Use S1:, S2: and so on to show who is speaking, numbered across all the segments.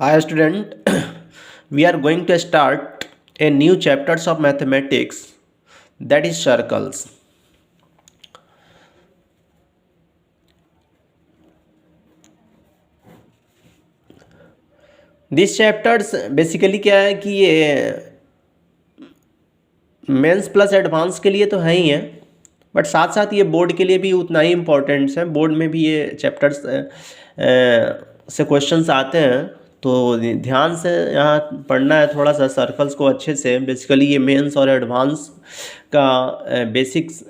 S1: Hi student, we are going to start a new chapters of mathematics, that is circles. These chapters basically क्या है कि ये mains plus advance के लिए तो है ही है, बट साथ साथ ये बोर्ड के लिए भी उतना ही इम्पोर्टेंट्स है। बोर्ड में भी ये चैप्टर्स से क्वेश्चंस आते हैं, तो ध्यान से यहाँ पढ़ना है थोड़ा सा सर्कल्स को अच्छे से। बेसिकली ये मेंस और एडवांस का बेसिक्स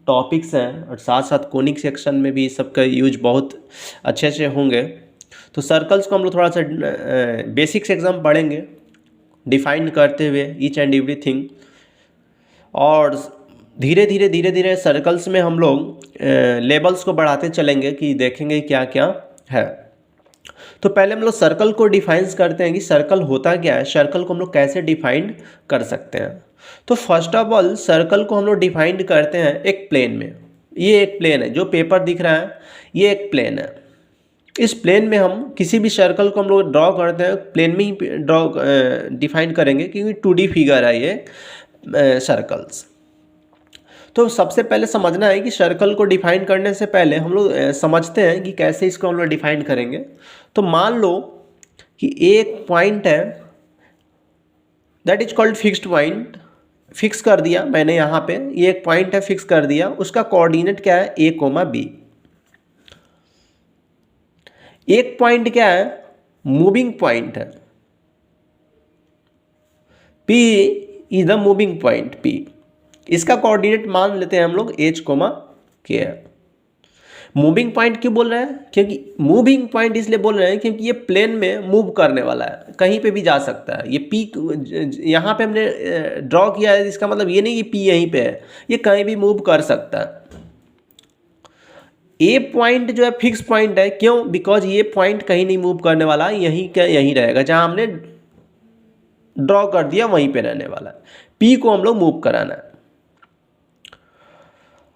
S1: टॉपिक्स हैं, और साथ साथ कोनिक सेक्शन में भी सबका यूज बहुत अच्छे से होंगे। तो सर्कल्स को हम लोग थोड़ा सा बेसिक्स एग्जाम पढ़ेंगे, डिफाइन करते हुए ईच एंड एवरीथिंग, और धीरे धीरे सर्कल्स में हम लोग लेबल्स को बढ़ाते चलेंगे कि देखेंगे क्या क्या है। तो पहले हम लोग सर्कल को डिफाइन करते हैं कि सर्कल होता क्या है, सर्कल को हम लोग कैसे डिफाइन कर सकते हैं। तो फर्स्ट ऑफ ऑल सर्कल को हम लोग डिफाइन करते हैं एक प्लेन में। ये एक प्लेन है, जो पेपर दिख रहा है ये एक प्लेन है। इस प्लेन में हम किसी भी सर्कल को हम लोग ड्रॉ करते हैं, प्लेन में ही ड्रॉ डिफाइन करेंगे, क्योंकि 2D फिगर है ये सर्कल्स। तो सबसे पहले समझना है कि सर्कल को डिफाइन करने से पहले हम लोग समझते हैं कि कैसे इसको हम लोग डिफाइन करेंगे। तो मान लो कि एक पॉइंट है, that is called fixed point. Fix कर दिया मैंने यहाँ पे, ये एक पॉइंट है, फिक्स कर दिया। उसका कोऑर्डिनेट क्या है, ए कोमा बी। एक पॉइंट क्या है, मूविंग पॉइंट है, P is the moving point P। इसका कोऑर्डिनेट मान लेते हैं हम लोग H कोमा के है। मूविंग पॉइंट क्यों बोल रहे हैं, क्योंकि मूविंग पॉइंट इसलिए बोल रहे हैं क्योंकि ये प्लेन में मूव करने वाला है, कहीं पे भी जा सकता है। ये P यहाँ पे हमने ड्रॉ किया है, इसका मतलब ये नहीं कि P यहीं पे है, ये कहीं भी मूव कर सकता है। ए पॉइंट जो है फिक्स पॉइंट है, क्यों, बिकॉज ये पॉइंट कहीं नहीं मूव करने वाला, यहीं का यहीं रहेगा, जहां हमने ड्रॉ कर दिया वहीं पे रहने वाला है। पी को हम लोग मूव कराना है।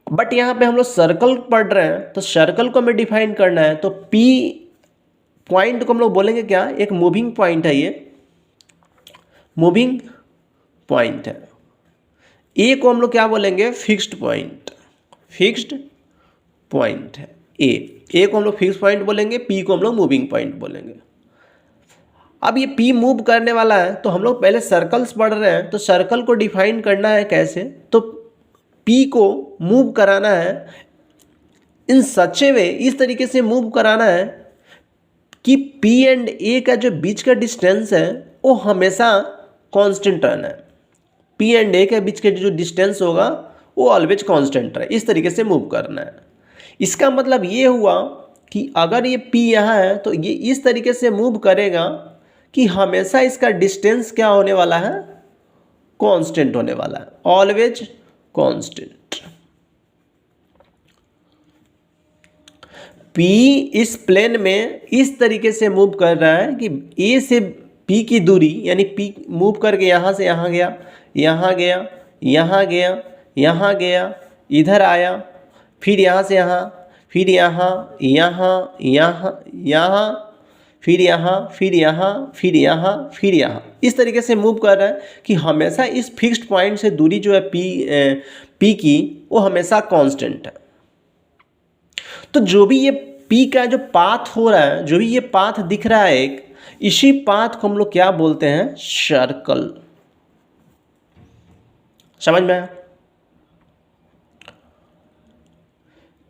S1: बट यहाँ पे हम लोग सर्कल पढ़ रहे हैं, तो सर्कल को हमें डिफाइन करना है। तो पी पॉइंट को हम लोग बोलेंगे क्या, एक मूविंग पॉइंट है, ये मूविंग पॉइंट है। ए को हम लोग क्या बोलेंगे, फिक्स्ड पॉइंट, फिक्स्ड पॉइंट है ए को हम लोग फिक्स पॉइंट बोलेंगे, पी को हम लोग मूविंग पॉइंट बोलेंगे। अब ये P मूव करने वाला है, तो हम लोग पहले सर्कल्स पढ़ रहे हैं, तो सर्कल को डिफाइन करना है कैसे, तो P को मूव कराना है इन सच ए वे, इस तरीके से मूव कराना है कि P एंड A का जो बीच का डिस्टेंस है वो हमेशा कांस्टेंट रहना है। P एंड A के बीच का जो डिस्टेंस होगा वो ऑलवेज कांस्टेंट रहे, इस तरीके से मूव करना है। इसका मतलब ये हुआ कि अगर ये P यहाँ है तो ये इस तरीके से मूव करेगा कि हमेशा इसका डिस्टेंस क्या होने वाला है, कांस्टेंट होने वाला है, ऑलवेज कांस्टेंट। P इस प्लेन में इस तरीके से मूव कर रहा है कि A से P की दूरी, यानी P मूव करके यहाँ से यहाँ गया, यहाँ गया, यहाँ गया, यहाँ गया, इधर आया, फिर यहाँ से यहाँ, फिर यहाँ, यहाँ, यहाँ, यहाँ, फिर यहाँ, फिर यहाँ, फिर यहाँ, फिर यहाँ, इस तरीके से मूव कर रहा है कि हमेशा इस फिक्स्ड पॉइंट से दूरी जो है P की, वो हमेशा कांस्टेंट है। तो जो भी ये P का जो पाथ हो रहा है, जो भी ये पाथ दिख रहा है एक, इसी पाथ को हम लोग क्या बोलते हैं, सर्कल। समझ में आया?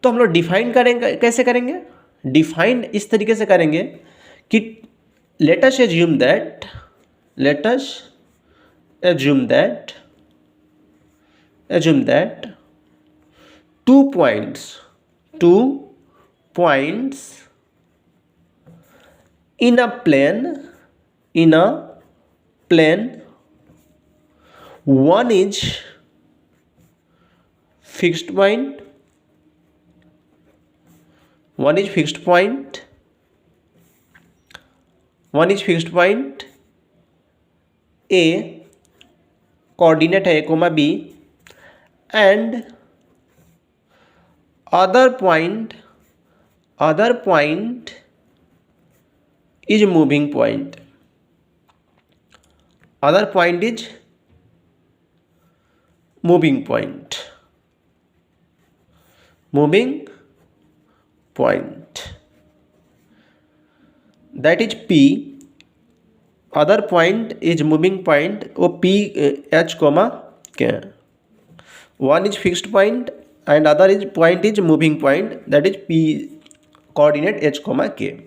S1: तो हम लोग डिफाइन करेंगे, कैसे करेंगे, डिफाइन इस तरीके से करेंगे कि let us assume that 2 points in a plane, one is fixed point, one is fixed point A, coordinate है A comma B, and other point is moving point. Other point is moving point. Moving point. That is P. Other point is moving point. वो P H comma K. One is fixed point and other is point is moving point. That is P coordinate H comma K.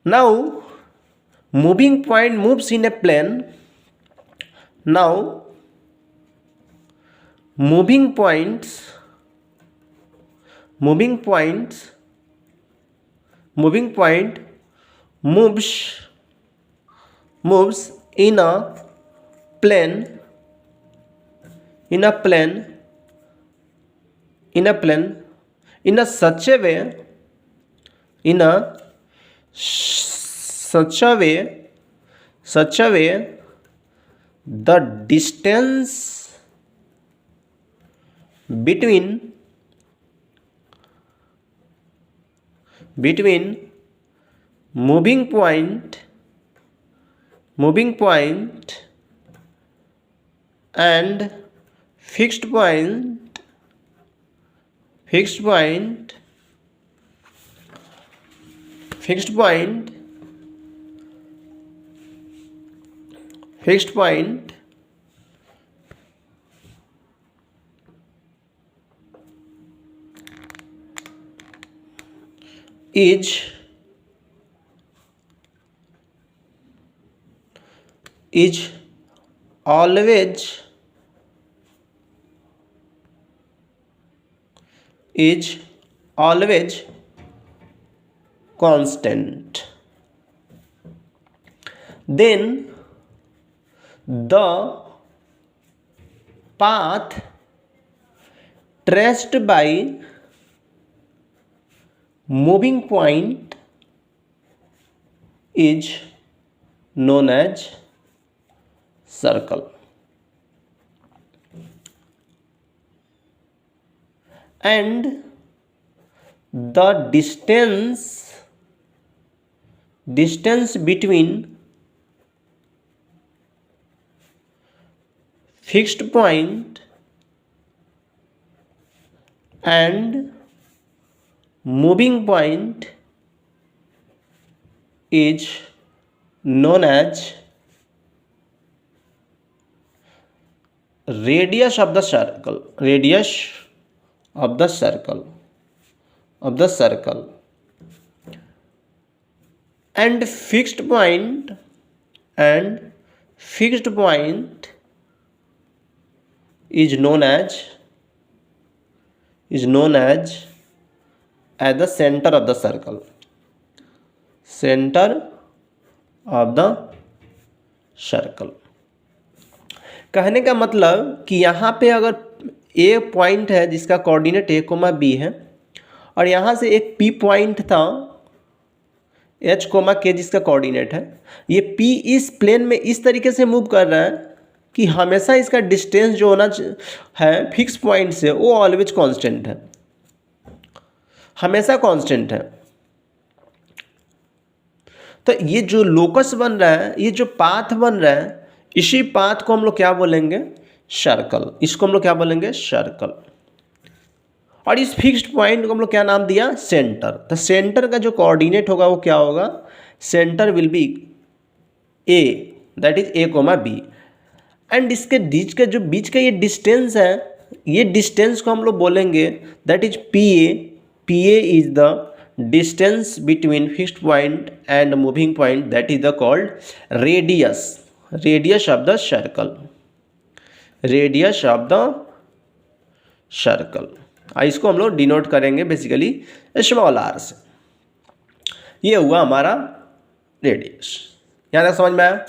S1: Now moving point moves in a plane. Now moving point moves in a plane in a such a way the distance between moving point and fixed point is always constant. Then the path traced by moving point is known as circle. And the distance between fixed point and moving point is known as radius of the circle. And fixed point is known as the center of the circle. कहने का मतलब कि यहाँ पे अगर ए point है जिसका coordinate ए comma B है और यहाँ से एक पी पॉइंट था एच कोमा के जिसका कोऑर्डिनेट है, ये पी इस प्लेन में इस तरीके से मूव कर रहा है कि हमेशा इसका डिस्टेंस जो होना है फिक्स पॉइंट से वो ऑलवेज कांस्टेंट है, हमेशा कांस्टेंट है। तो ये जो लोकस बन रहा है, ये जो पाथ बन रहा है, इसी पाथ को हम लोग क्या बोलेंगे? सर्कल। इसको हम लोग क्या बोलेंगे? सर्कल। और इस फिक्स्ड पॉइंट को हम लोग क्या नाम दिया? सेंटर। तो सेंटर का जो कोऑर्डिनेट होगा वो क्या होगा? Centre will be a, that is a comma b. And इसके बीच का जो बीच का ये डिस्टेंस है, ये डिस्टेंस को हम लोग बोलेंगे that is P A. P A is the distance between fixed point and moving point, that is the called radius. Radius of the circle, radius of the circle. इसको हम लोग डिनोट करेंगे बेसिकली स्मॉल आर से। ये हुआ हमारा radius. यहाँ तक समझ में आया?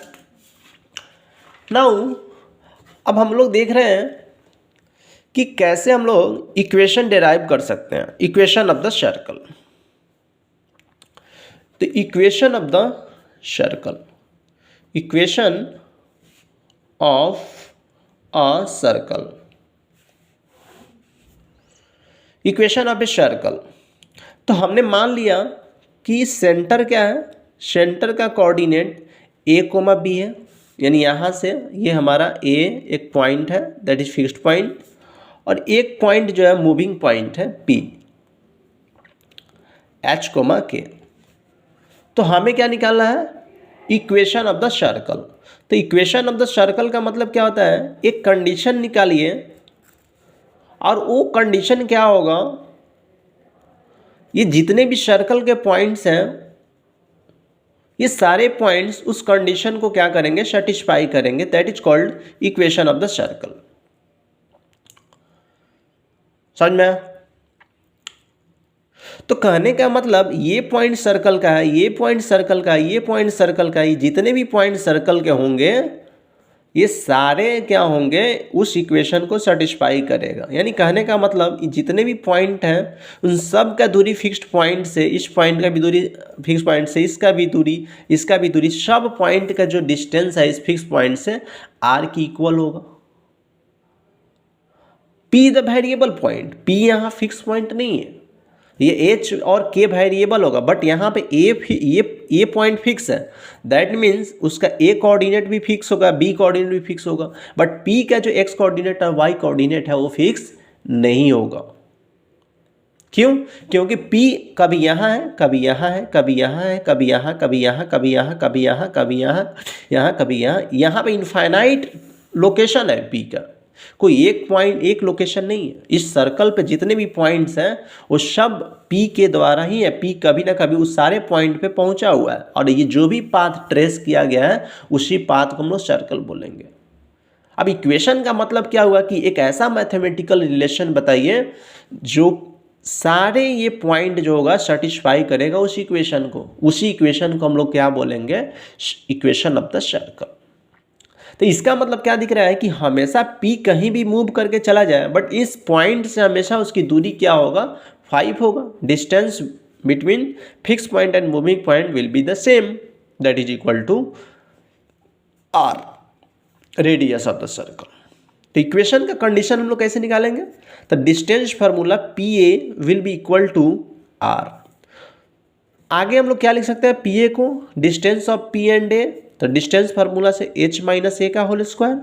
S1: नाउ अब हम लोग देख रहे हैं कि कैसे हम लोग इक्वेशन डेराइव कर सकते हैं, इक्वेशन ऑफ द सर्कल। तो equation of the circle, equation of a circle, equation of a circle. तो हमने मान लिया कि सेंटर क्या है, सेंटर का कोऑर्डिनेट a कोमा बी है, यानी यहाँ से ये हमारा a एक पॉइंट है दैट इज फिक्स्ड पॉइंट, और एक पॉइंट जो है मूविंग पॉइंट है p h कोमा k। तो हमें क्या निकालना है, इक्वेशन ऑफ द सर्कल। तो इक्वेशन ऑफ द सर्कल का मतलब क्या होता है, एक कंडीशन निकालिए और वो कंडीशन क्या होगा, ये जितने भी सर्कल के पॉइंट्स हैं ये सारे पॉइंट्स उस कंडीशन को क्या करेंगे, सेटिस्फाई करेंगे, that is called equation of the circle. समझ में आया? तो कहने का मतलब ये पॉइंट सर्कल का है, ये पॉइंट सर्कल का है, ये पॉइंट सर्कल का है, ये जितने भी पॉइंट सर्कल के होंगे ये सारे क्या होंगे, उस इक्वेशन को सेटिस्फाई करेगा। यानी कहने का मतलब जितने भी पॉइंट हैं उन सब का दूरी फिक्स्ड पॉइंट से, इस पॉइंट का भी दूरी फिक्स पॉइंट से, इसका भी दूरी, इसका भी दूरी, सब पॉइंट का जो डिस्टेंस है इस फिक्स पॉइंट से r की इक्वल होगा। p the variable point, p यहाँ फिक्स पॉइंट नहीं है, ये h और k वेरिएबल होगा, बट यहाँ पे a पॉइंट फिक्स है, दैट मीन्स उसका a कोऑर्डिनेट भी फिक्स होगा, b कोऑर्डिनेट भी फिक्स होगा, बट p का जो x कोऑर्डिनेट और y कोऑर्डिनेट है वो फिक्स नहीं होगा। क्यों? क्योंकि p कभी यहाँ है, कभी यहाँ है, कभी यहाँ है, कभी यहाँ, कभी यहाँ, कभी यहाँ, कभी यहाँ, कभी यहाँ, कभी यहाँ पे इनफाइनाइट लोकेशन है p का, कोई एक पॉइंट, एक लोकेशन नहीं है। इस सर्कल पे जितने भी पॉइंट्स हैं वो सब P के द्वारा ही है, P कभी ना कभी उस सारे पॉइंट पे पहुंचा हुआ है, और ये जो भी पाथ ट्रेस किया गया है उसी पाथ को हम लोग सर्कल बोलेंगे। अब इक्वेशन का मतलब क्या हुआ कि एक ऐसा मैथमेटिकल रिलेशन बताइए जो सारे ये पॉइंट जो होगा सेटिस्फाई करेगा उस इक्वेशन को, उसी इक्वेशन को हम लोग क्या बोलेंगे, इक्वेशन ऑफ द सर्कल। तो इसका मतलब क्या दिख रहा है कि हमेशा P कहीं भी मूव करके चला जाए, बट इस पॉइंट से हमेशा उसकी दूरी क्या होगा, 5 होगा। Distance between fix point and moving point will be the same, that is equal to r, radius of the circle. तो इक्वेशन का कंडीशन हम लोग कैसे निकालेंगे, तो distance formula PA will be equal to r। आगे हम लोग क्या लिख सकते हैं, PA को distance of P and A, तो डिस्टेंस फार्मूला से h माइनस ए का whole square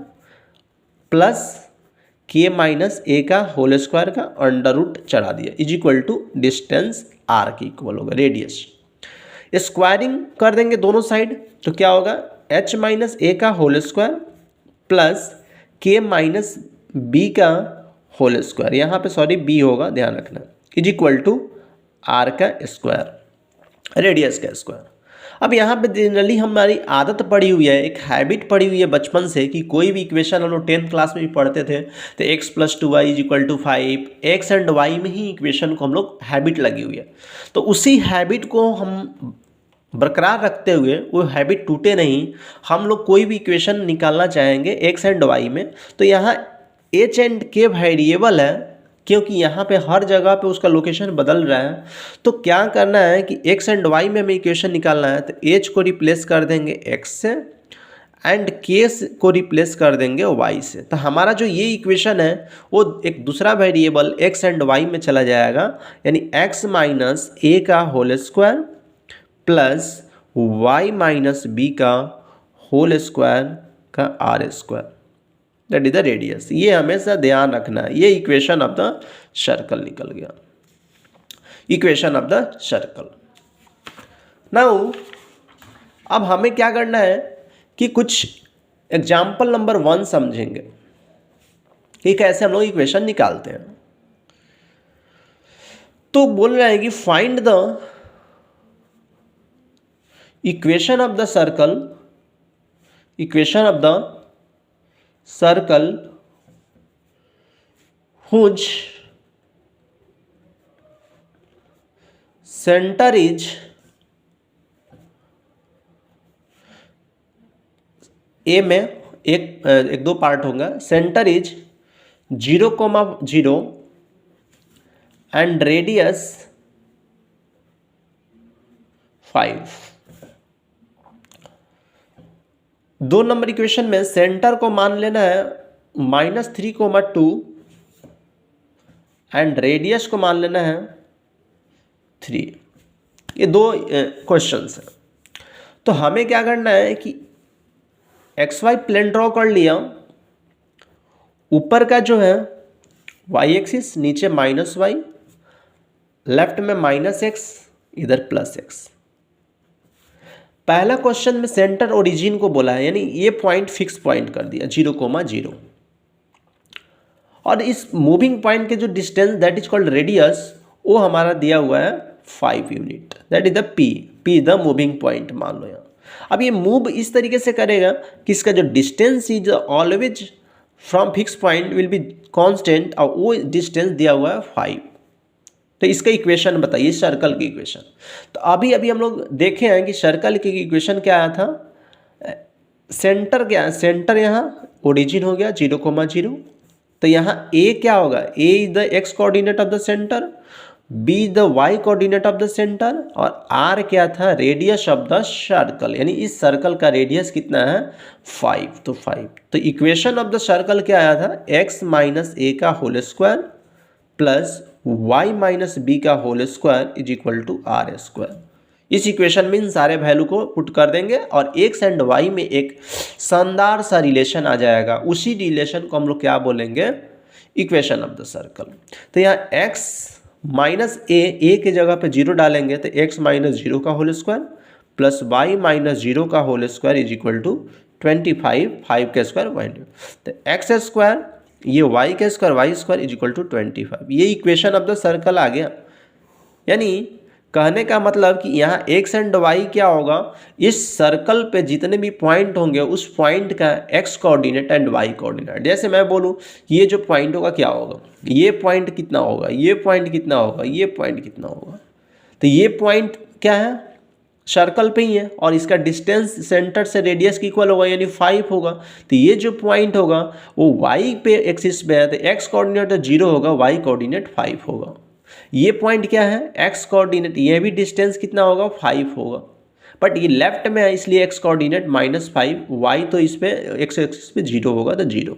S1: plus k minus a का होल स्क्वायर का अंडर रूट चढ़ा दिया, is equal to distance r की इक्वल होगा रेडियस। स्क्वायरिंग कर देंगे दोनों साइड, तो क्या होगा, h माइनस ए का whole square plus k minus b का होल स्क्वायर, यहाँ पे सॉरी b होगा ध्यान रखना, इज इक्वल टू r का स्क्वायर, रेडियस का स्क्वायर। अब यहाँ पे जनरली हमारी आदत पड़ी हुई है, एक हैबिट पड़ी हुई है बचपन से कि कोई भी इक्वेशन हम लोग 10th क्लास में भी पढ़ते थे तो x + 2y is equal to 5, x and y में ही इक्वेशन को हम लोग हैबिट लगी हुई है। तो उसी हैबिट को हम बरकरार रखते हुए, वो हैबिट टूटे नहीं, हम लोग कोई भी इक्वेशन निकालना चाहेंगे एक्स एंड वाई में, तो यहाँ h एंड k वेरिएबल है, क्योंकि यहाँ पे हर जगह पे उसका लोकेशन बदल रहा है। तो क्या करना है कि x एंड y में हमें इक्वेशन निकालना है, तो h को रिप्लेस कर देंगे x से एंड k को रिप्लेस कर देंगे y से। तो हमारा जो ये इक्वेशन है वो एक दूसरा वेरिएबल x एंड y में चला जाएगा, यानी x माइनस ए का whole square plus y minus b का होल स्क्वायर का r square, that is the radius. ये हमेशा ध्यान रखना है, ये इक्वेशन ऑफ द सर्कल निकल गया, equation of the circle. Now अब हमें क्या करना है कि कुछ एग्जाम्पल नंबर 1 समझेंगे कि कैसे हम लोग इक्वेशन निकालते हैं। तो बोल रहे हैं कि find the equation of the circle, equation of the circle whose center is ए में एक दो पार्ट होगा, centre is 0,0 and radius 5। 2 number equation में सेंटर को मान लेना है -3,2 एंड रेडियस को मान लेना है 3। ये दो क्वेश्चंस हैं। तो हमें क्या करना है कि एक्स वाई प्लेन ड्रॉ कर लिया, ऊपर का जो है वाई एक्सिस, नीचे माइनस वाई, लेफ्ट में माइनस एक्स, इधर प्लस एक्स। पहला क्वेश्चन में सेंटर ओरिजिन को बोला है, यानी ये पॉइंट फिक्स पॉइंट कर दिया 0,0, और इस मूविंग पॉइंट के जो distance that is called radius, वो हमारा दिया हुआ है 5 unit, that is the P the moving point मान लो यहाँ। अब ये मूव इस तरीके से करेगा कि इसका जो distance is always from fix point will be constant, और वो डिस्टेंस दिया हुआ है 5। तो इसका इक्वेशन बताइए, सर्कल की इक्वेशन। तो अभी अभी हम लोग देखे हैं कि सर्कल की इक्वेशन क्या आया था, सेंटर क्या है, सेंटर यहाँ ओरिजिन हो गया 0,0, तो यहाँ ए क्या होगा, a is the x coordinate of the centre, b the y coordinate of the centre, और आर क्या था, रेडियस ऑफ द सर्कल, यानी इस सर्कल का रेडियस कितना है 5, तो 5। तो इक्वेशन ऑफ द सर्कल क्या आया था, एक्स माइनस ए का whole square plus y minus b का whole square is equal to r square. इस इक्वेशन में इन सारे वैल्यू को पुट कर देंगे और एक्स एंड वाई में एक शानदार सा रिलेशन आ जाएगा। उसी रिलेशन को हम लोग क्या बोलेंगे, इक्वेशन ऑफ द सर्कल। तो यहाँ एक्स माइनस ए के जगह पे 0 डालेंगे तो एक्स माइनस 0 का whole square plus y minus 0 का whole square is equal to 25, 5 के स्क्वायर 1। तो एक्स स्क्वायर ये वाई का square, y square is equal to 25। ये इक्वेशन ऑफ द सर्कल आ गया। यानी कहने का मतलब कि यहाँ एक्स एंड वाई क्या होगा, इस सर्कल पे जितने भी पॉइंट होंगे उस पॉइंट का x coordinate and y coordinate. जैसे मैं बोलूँ ये जो पॉइंट होगा क्या होगा, ये पॉइंट कितना होगा, ये पॉइंट कितना होगा, ये पॉइंट कितना होगा। तो ये पॉइंट क्या है, सर्कल पे ही है, और इसका डिस्टेंस सेंटर से रेडियस की इक्वल होगा, यानी 5 होगा। तो ये जो पॉइंट होगा वो वाई पे एक्सिस पे है, तो एक्स कोऑर्डिनेट 0 होगा, वाई कोऑर्डिनेट 5 होगा। ये पॉइंट क्या है, एक्स कोऑर्डिनेट, ये भी डिस्टेंस कितना होगा 5 होगा, बट ये लेफ्ट में है इसलिए एक्स कोऑर्डिनेट -5, वाई तो इस पे एक्स एक्सिस पे 0 होगा तो 0।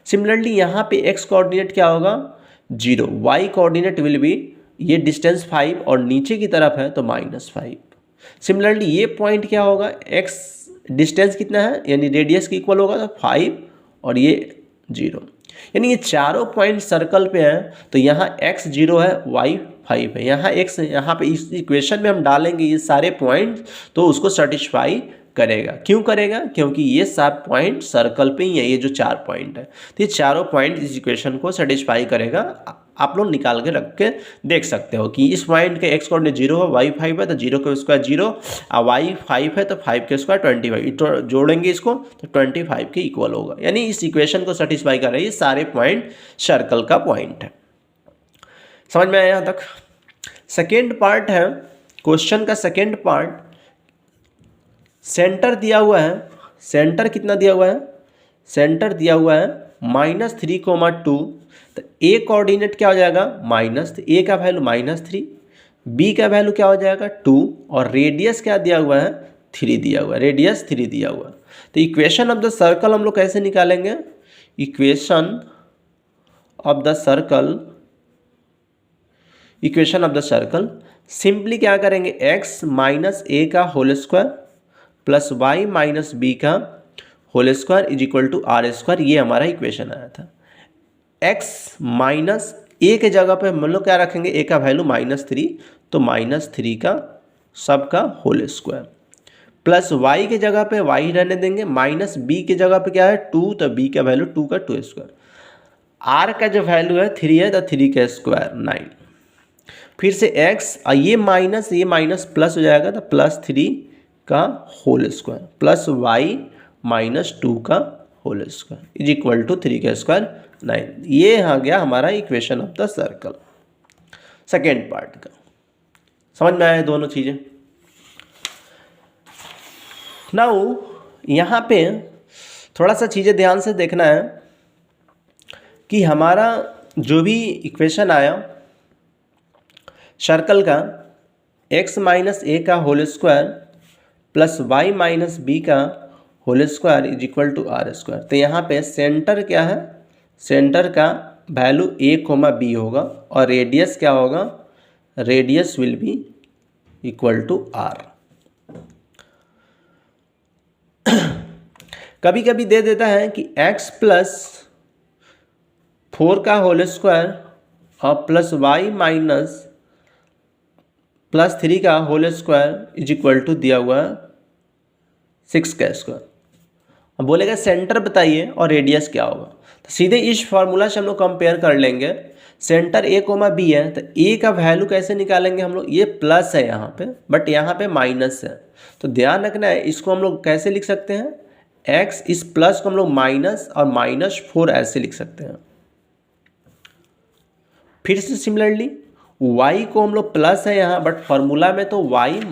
S1: सिमिलरली यहाँ पे एक्स कोऑर्डिनेट क्या होगा 0, वाई कोऑर्डिनेट विल बी, ये डिस्टेंस 5 और नीचे की तरफ है तो -5। सिमिलरली ये पॉइंट क्या होगा, एक्स डिस्टेंस कितना है यानी रेडियस की इक्वल होगा तो 5 और ये 0। यानी ये चारों पॉइंट सर्कल पे हैं, तो यहाँ x 0 है, y 5 है, यहाँ x, यहाँ पे इस इक्वेशन में हम डालेंगे ये सारे पॉइंट तो उसको सेटिस्फाई करेगा। क्यों करेगा, क्योंकि ये सब पॉइंट सर्कल पे ही है, ये जो 4 पॉइंट है, तो ये चारों पॉइंट इस इक्वेशन को सेटिस्फाई करेगा। आप लोग निकाल के रख के देख सकते हो कि इस पॉइंट के एक्स कोऑर्डिनेट 0 है, वाई 5 है तो 0 के स्क्वायर 0, और वाई 5 है तो 5 के स्क्वायर 25, तो जोड़ेंगे इसको तो 25 के इक्वल होगा। यानी इस इक्वेशन को सेटिस्फाई कर रही है, सारे पॉइंट सर्कल का पॉइंट है। समझ में आया यहाँ तक। सेकेंड पार्ट है क्वेश्चन का, सेकेंड पार्ट, सेंटर दिया हुआ है, सेंटर कितना दिया हुआ है, सेंटर दिया हुआ है -3,2, तो ए कोऑर्डिनेट क्या हो जाएगा माइनस, तो ए का वैल्यू -3, बी का वैल्यू क्या हो जाएगा 2, और रेडियस क्या दिया हुआ है 3 दिया हुआ है, रेडियस 3 दिया हुआ है। तो इक्वेशन ऑफ द सर्कल हम लोग कैसे निकालेंगे, equation of the circle, equation of the circle simply क्या करेंगे, x माइनस ए का whole square plus y minus b का whole square is equal to r square, ये हमारा इक्वेशन आया था। x माइनस ए के जगह पे हम लोग क्या रखेंगे, a का वैल्यू -3, तो -3 का सब का होल स्क्वायर, प्लस y के जगह पे y रहने देंगे, माइनस b के जगह पे क्या है 2, तो b का वैल्यू 2 का 2 स्क्वायर, r का जो वैल्यू है 3 है तो 3 का स्क्वायर 9, फिर से x, ये माइनस प्लस हो जाएगा तो +3 का होल स्क्वायर प्लस y -2 का whole square is equal to 3 का स्क्वायर 9। ये आ गया हमारा equation of the circle second part का। समझ में आया दोनों चीज़ें। नाउ यहाँ पे थोड़ा सा चीज़ें ध्यान से देखना है कि हमारा जो भी इक्वेशन आया सर्कल का, x माइनस ए का whole square plus y minus b का whole square is equal to r square. तो यहाँ पे सेंटर क्या है, सेंटर का वैल्यू a, b होगा, और रेडियस क्या होगा, radius will be equal to r. कभी कभी दे देता है कि x प्लस 4 का होल स्क्वायर और प्लस वाई माइनस प्लस 3 का whole square is equal to दिया हुआ 6 का स्क्वायर। अब बोलेगा सेंटर बताइए और रेडियस क्या होगा। तो सीधे इस फॉर्मूला से हम लोग कंपेयर कर लेंगे। सेंटर ए कोमा बी है तो ए का वैल्यू कैसे निकालेंगे हम लोग, ये प्लस है यहाँ पे बट यहाँ पे माइनस है। तो ध्यान रखना है, इसको हम लोग कैसे लिख सकते हैं, x इस प्लस को हम लोग माइनस और -4 ऐसे लिख सकते हैं। फिर से सिमिलरली y को हम लोग प्लस है यहाँ बट फॉर्मूला में तो y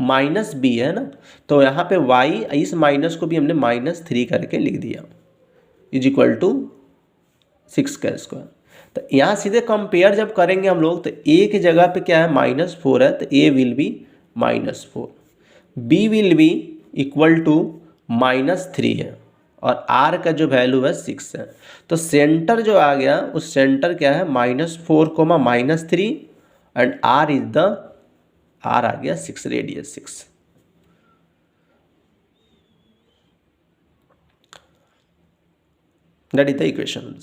S1: माइनस बी है ना, तो यहाँ पे y इस माइनस को भी हमने -3 करके लिख दिया इज इक्वल टू 6 का स्क्वायर। तो यहाँ सीधे कंपेयर जब करेंगे हम लोग तो a की जगह पे क्या है -4 है तो a will be -4, b will be equal to -3 है और r का जो वैल्यू है 6 है। तो सेंटर जो आ गया उस सेंटर क्या है -4 comma -3 and r is the r आ गया 6, radius 6। That is the equation.